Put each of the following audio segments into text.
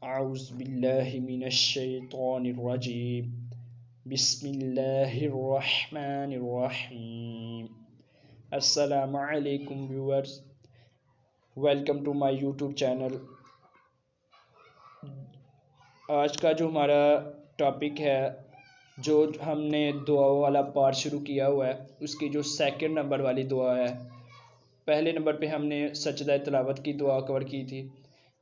اعوذ باللہ من الشیطان الرجیم بسم اللہ الرحمن الرحیم۔ السلام علیکم viewers, welcome to my YouTube channel. آج کا جو ہمارا ٹاپک ہے، جو ہم نے دعا والا پارٹ شروع کیا ہوا ہے، اس کی جو سیکنڈ نمبر والی دعا ہے، پہلے نمبر پہ ہم نے سجدہ تلاوت کی دعا کور کی تھی۔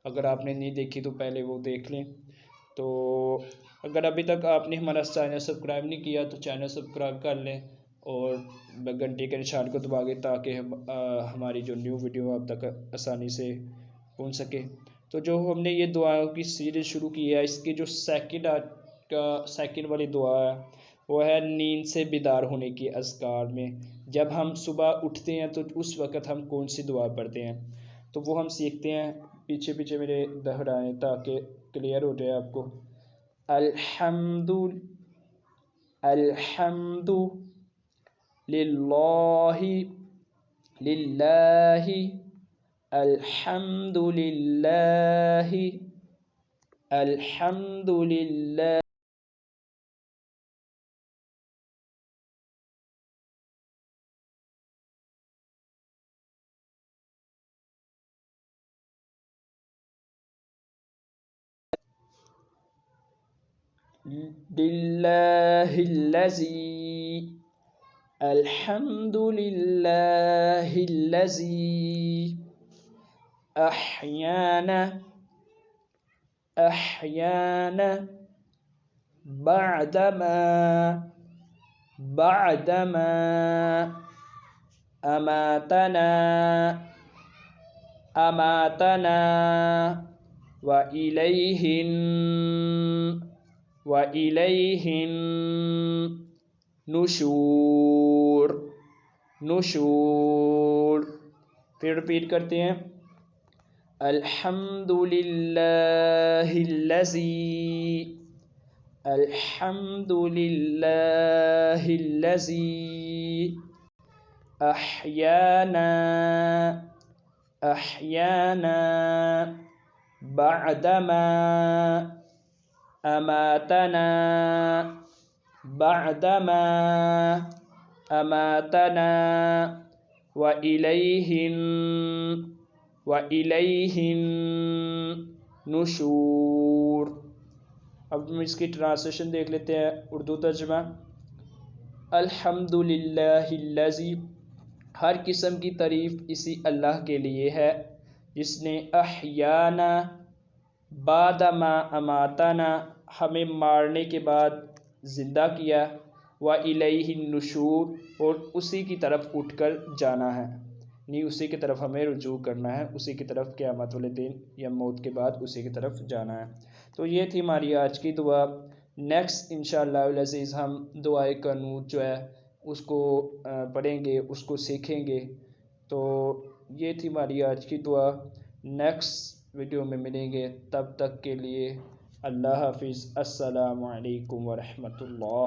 اگر آپ نے نہیں دیکھی تو پہلے وہ دیکھ لیں۔ تو اگر ابھی تک آپ نے ہمارا چینل سبسکرائب نہیں کیا تو چینل سبسکرائب کر لیں اور گھنٹی کے نشان کو دبا دیں تاکہ ہماری جو نیو ویڈیو آپ تک آسانی سے پہنچ سکے۔ تو جو ہم نے یہ دعاؤں کی سیریز شروع کی ہے، اس کی جو سیکنڈ والی دعا ہے وہ ہے نیند سے بیدار ہونے کی اذکار میں۔ جب ہم صبح اٹھتے ہیں تو اس وقت ہم کون سی دعا پڑھتے ہیں، تو وہ ہم سیکھتے ہیں۔ پیچھے پیچھے میرے دہرائیں تاکہ کلیئر ہو جائے آپ کو۔ الحمد للہ للہ الحمد للہ الحمد للہ للہ الذی الحمد للہ الذی احیانا بعدما اماتنا وإلیہ نشور۔ پھر ریپیٹ کرتے ہیں۔ الحمد للہ الذی احیانا بعدما اماتنا وإلیہ نشور۔ اب ہم اس کی ٹرانسلیشن دیکھ لیتے ہیں، اردو ترجمہ۔ الحمدللہ الذی، ہر قسم کی تعریف اسی اللہ کے لیے ہے جس نے احیانا بعد ما اماتنا، ہمیں مارنے کے بعد زندہ کیا، وإلیہ النشور، اور اسی کی طرف اٹھ کر جانا ہے، نہیں اسی کی طرف ہمیں رجوع کرنا ہے، اسی کی طرف قیامت والے دن یا موت کے بعد اسی کی طرف جانا ہے۔ تو یہ تھی ہماری آج کی دعا۔ نیکسٹ انشاءاللہ العزیز ہم دعائے قنوت جو ہے اس کو پڑھیں گے، اس کو سیکھیں گے۔ تو یہ تھی ہماری آج کی دعا۔ نیکسٹ ویڈیو میں ملیں گے، تب تک کے لیے اللہ حافظ۔ السلام علیکم ورحمۃ اللہ۔